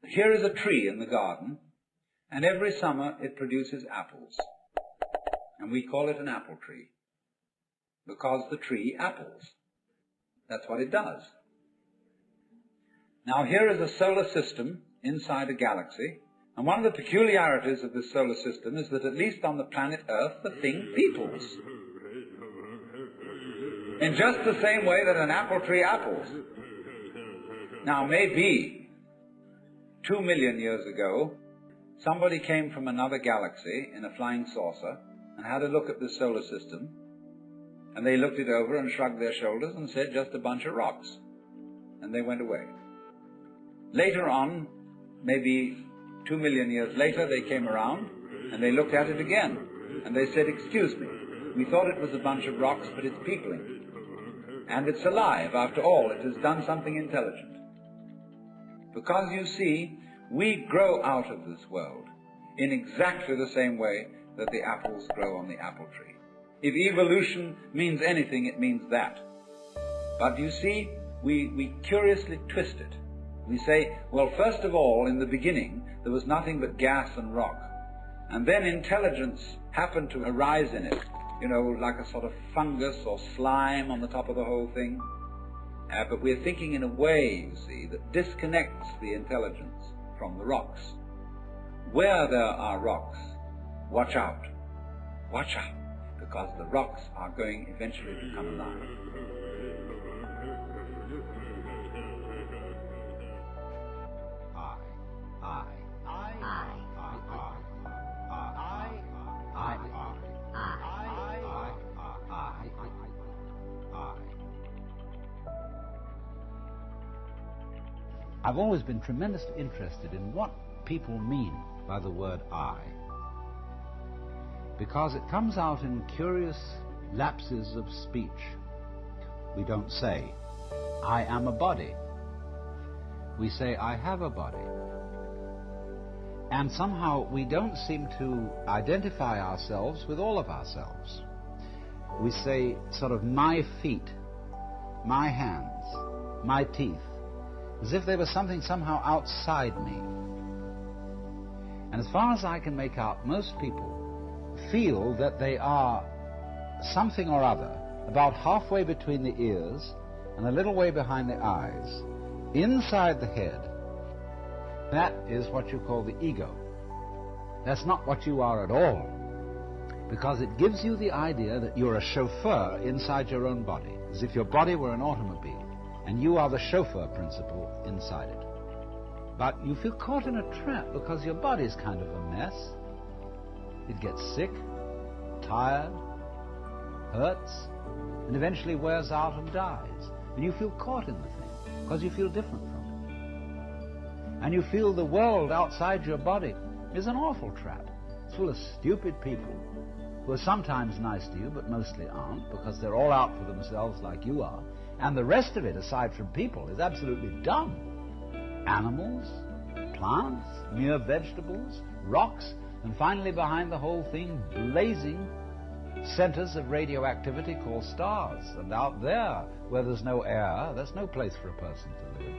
Here is a tree in the garden, and every summer it produces apples. And we call it an apple tree, because the tree apples. That's what it does. Now here is a solar system inside a galaxy, and one of the peculiarities of this solar system is that at least on the planet Earth the thing peoples. In just the same way that an apple tree apples. Now maybe 2 million years ago, somebody came from another galaxy in a flying saucer and had a look at the solar system, and they looked it over and shrugged their shoulders and said, just a bunch of rocks. And they went away. Later on, maybe 2 million years later, they came around and they looked at it again. And they said, excuse me, we thought it was a bunch of rocks, but it's peopling. And it's alive. After all, it has done something intelligent. Because you see, we grow out of this world in exactly the same way that the apples grow on the apple tree. If evolution means anything, it means that. But you see, we curiously twist it. We say, well, first of all, in the beginning, there was nothing but gas and rock. And then intelligence happened to arise in it, you know, like a sort of fungus or slime on the top of the whole thing. But we're thinking in a way, you see, that disconnects the intelligence from the rocks. Where there are rocks, watch out. Watch out, because the rocks are going eventually to come alive. I've always been tremendously interested in what people mean by the word I, because it comes out in curious lapses of speech. We don't say, I am a body. We say, I have a body. And somehow we don't seem to identify ourselves with all of ourselves. We say sort of my feet, my hands, my teeth, as if they were something somehow outside me. And as far as I can make out, most people feel that they are something or other about halfway between the ears and a little way behind the eyes, inside the head. That is what you call the ego. That's not what you are at all, because it gives you the idea that you're a chauffeur inside your own body, as if your body were an automobile, and you are the chauffeur principle inside it. But you feel caught in a trap because your body's kind of a mess. It gets sick, tired, hurts, and eventually wears out and dies. And you feel caught in the thing because you feel different from it. And you feel the world outside your body is an awful trap. It's full of stupid people who are sometimes nice to you but mostly aren't, because they're all out for themselves like you are. And the rest of it, aside from people, is absolutely dumb. Animals, plants, mere vegetables, rocks, and finally behind the whole thing, blazing centers of radioactivity called stars. And out there, where there's no air, there's no place for a person to live.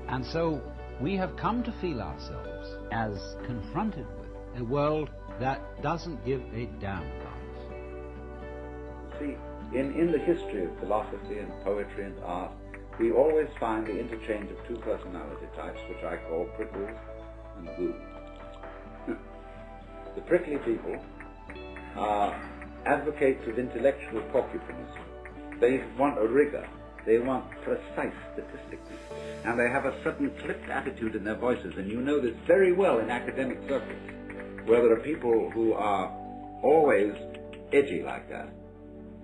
And so we have come to feel ourselves as confronted with a world that doesn't give a damn about us. See, in the history of philosophy and poetry and art, we always find the interchange of two personality types, which I call prickles and goo. The prickly people are advocates of intellectual porcupinism. They want a rigor. They want precise statistics. And they have a certain clipped attitude in their voices. And you know this very well in academic circles, where there are people who are always edgy like that.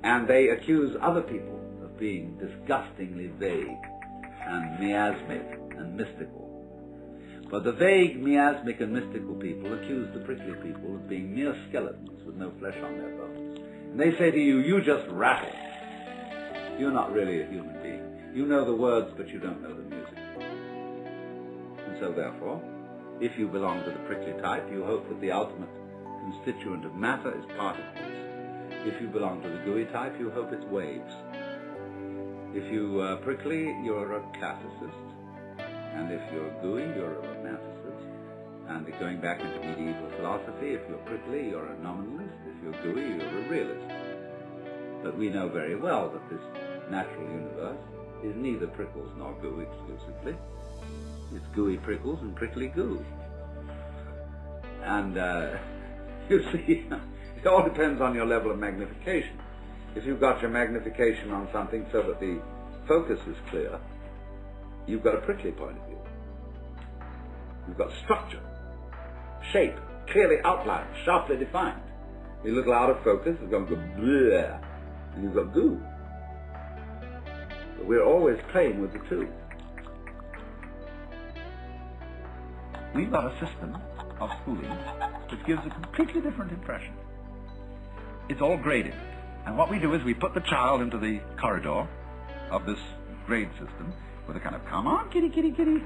And they accuse other people of being disgustingly vague and miasmic and mystical. But the vague, miasmic and mystical people accuse the prickly people of being mere skeletons with no flesh on their bones. And they say to you, you just rattle. You're not really a human being. You know the words, but you don't know the music. And so therefore, if you belong to the prickly type, you hope that the ultimate constituent of matter is particles. If you belong to the gooey type, you hope it's waves. If you are prickly, you're a classicist. And if you're gooey, you're a romanticist. And going back into medieval philosophy, if you're prickly, you're a nominalist. If you're gooey, you're a realist. But we know very well that this natural universe is neither prickles nor goo exclusively. It's gooey prickles and prickly goo. And you see, it all depends on your level of magnification. If you've got your magnification on something so that the focus is clear, you've got a prickly point of view. You've got structure, shape, clearly outlined, sharply defined. A little out of focus is going to go bleh, and you've got goo. But we're always playing with the two. We've got a system of schooling which gives a completely different impression. It's all graded. And what we do is we put the child into the corridor of this grade system with a kind of, come on, kitty, kitty, kitty.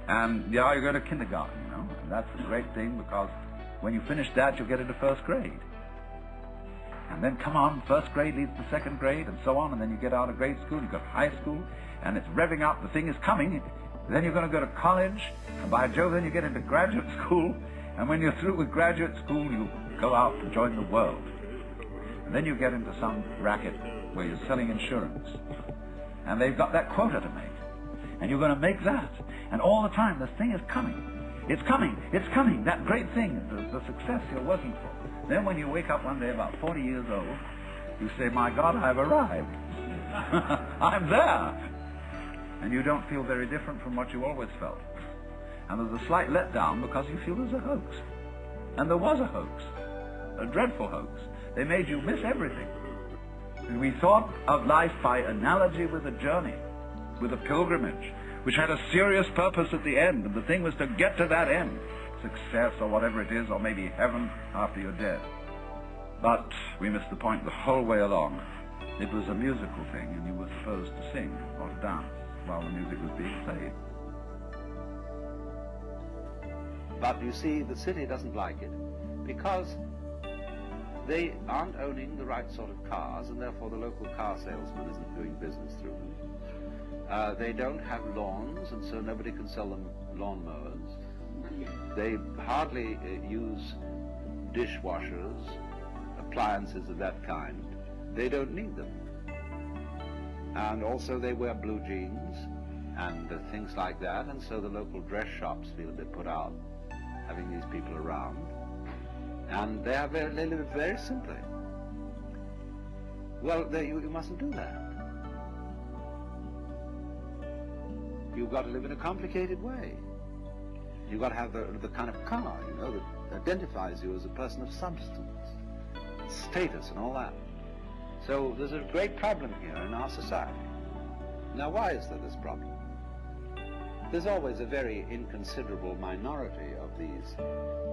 And yeah, you go to kindergarten, you know. And that's a great thing because when you finish that, you'll get into first grade. And then, come on, first grade leads to second grade and so on. And then you get out of grade school, you go to high school, and it's revving up, the thing is coming. Then you're going to go to college, and by Jove, then you get into graduate school. And when you're through with graduate school, you go out to join the world. And then you get into some racket where you're selling insurance. And they've got that quota to make. And you're going to make that. And all the time, this thing is coming. It's coming. It's coming. That great thing, the success you're working for. Then when you wake up one day about 40 years old, you say, my God, I've arrived. I'm there. And you don't feel very different from what you always felt. And there's a slight letdown because you feel there's a hoax. And there was a hoax. A dreadful hoax. They made you miss everything. And we thought of life by analogy with a journey, with a pilgrimage, which had a serious purpose at the end, and the thing was to get to that end, success or whatever it is, or maybe heaven after you're dead. But we missed the point the whole way along. It was a musical thing, and you were supposed to sing or to dance while the music was being played. But you see, the city doesn't like it, because they aren't owning the right sort of cars, and therefore the local car salesman isn't doing business through them. They don't have lawns, and so nobody can sell them lawnmowers. They hardly use dishwashers, appliances of that kind. They don't need them. And also they wear blue jeans and things like that, and so the local dress shops feel a bit put out having these people around. And they live very simply. Well, you mustn't do that. You've got to live in a complicated way. You've got to have the kind of car, you know, that identifies you as a person of substance, status and all that. So there's a great problem here in our society. Now, why is there this problem? There's always a very inconsiderable minority of these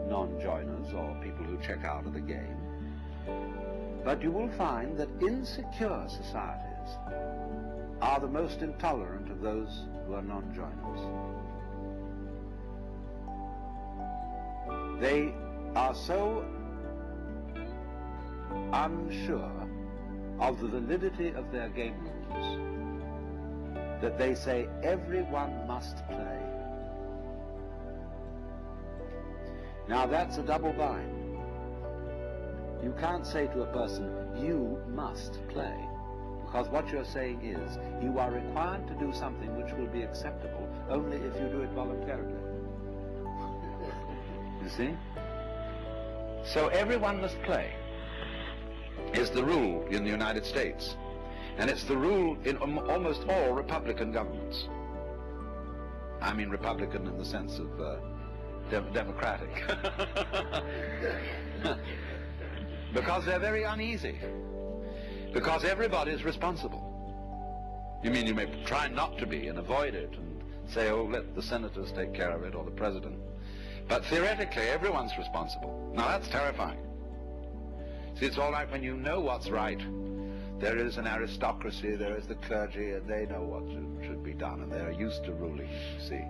non-joiners or people who check out of the game. But you will find that insecure societies are the most intolerant of those who are non-joiners. They are so unsure of the validity of their game rules that they say everyone must play. Now that's a double bind. You can't say to a person, you must play, because what you're saying is you are required to do something which will be acceptable only if you do it voluntarily. You see? So everyone must play is the rule in the United States. And it's the rule in almost all Republican governments. I mean Republican in the sense of democratic. Because they're very uneasy. Because everybody's responsible. You mean you may try not to be and avoid it and say, oh, let the senators take care of it or the president. But theoretically, everyone's responsible. Now that's terrifying. See, it's all right when you know what's right. There is an aristocracy, there is the clergy, and they know what should be done, and they're used to ruling, you see.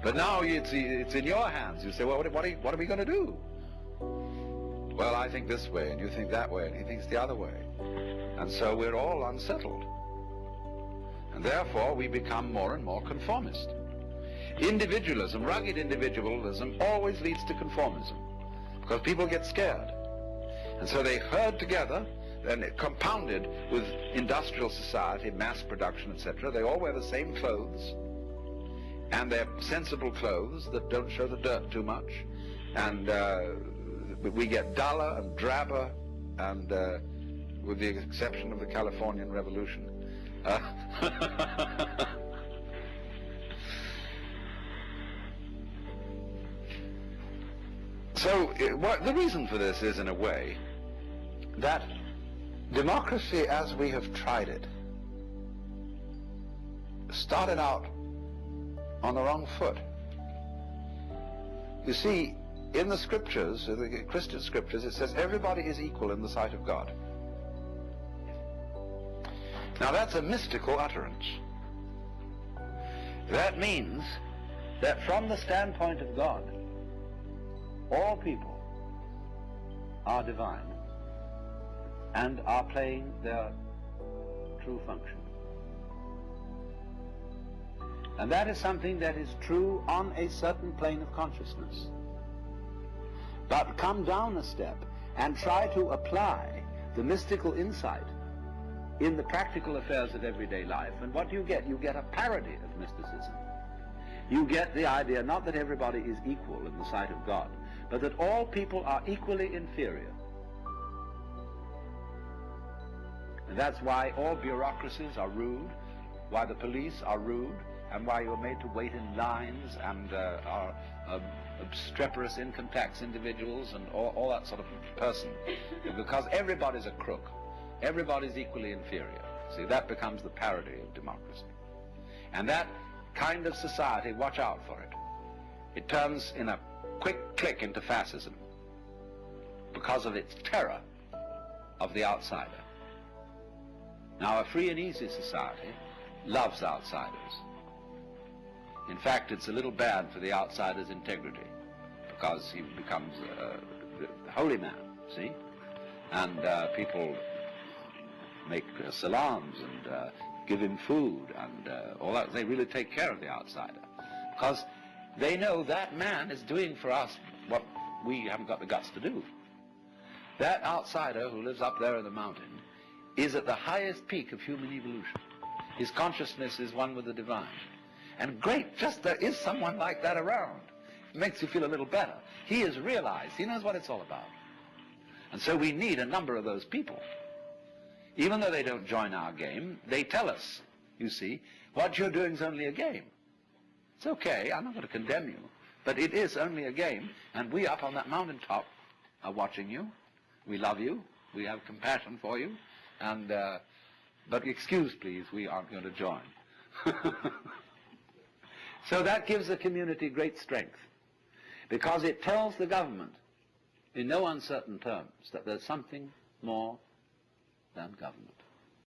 But now it's in your hands. You say, well, what are we going to do? Well, I think this way, and you think that way, and he thinks the other way. And so we're all unsettled. And therefore, we become more and more conformist. Individualism, rugged individualism, always leads to conformism, because people get scared. And so they herd together, and compounded with industrial society, mass production, etc. They all wear the same clothes, and they're sensible clothes that don't show the dirt too much. And we get duller and drabber, and with the exception of the Californian Revolution. So the reason for this is, in a way, that democracy as we have tried it started out on the wrong foot. You see, in the scriptures, the Christian scriptures, it says everybody is equal in the sight of God. Now that's a mystical utterance. That means that from the standpoint of God, all people are divine and are playing their true function. And that is something that is true on a certain plane of consciousness. But come down a step and try to apply the mystical insight in the practical affairs of everyday life, and what do you get? You get a parody of mysticism. You get the idea not that everybody is equal in the sight of God, but that all people are equally inferior. And that's why all bureaucracies are rude, why the police are rude, and why you're made to wait in lines, and are obstreperous income tax individuals, and all that sort of person. Because everybody's a crook. Everybody's equally inferior. See, that becomes the parody of democracy. And that kind of society, watch out for it. It turns in a quick click into fascism because of its terror of the outsider. Now, a free and easy society loves outsiders. In fact, it's a little bad for the outsider's integrity, because he becomes a holy man, see? And people make salams and give him food and all that. They really take care of the outsider, because they know that man is doing for us what we haven't got the guts to do. That outsider who lives up there in the mountain is at the highest peak of human evolution. His consciousness is one with the divine. And great, just there is someone like that around. It makes you feel a little better. He has realized, he knows what it's all about. And so we need a number of those people. Even though they don't join our game, they tell us, you see, what you're doing is only a game. It's okay, I'm not going to condemn you, but it is only a game, and we up on that mountaintop are watching you. We love you, we have compassion for you, and but excuse please, we aren't going to join. So that gives the community great strength, because it tells the government in no uncertain terms that there's something more than government.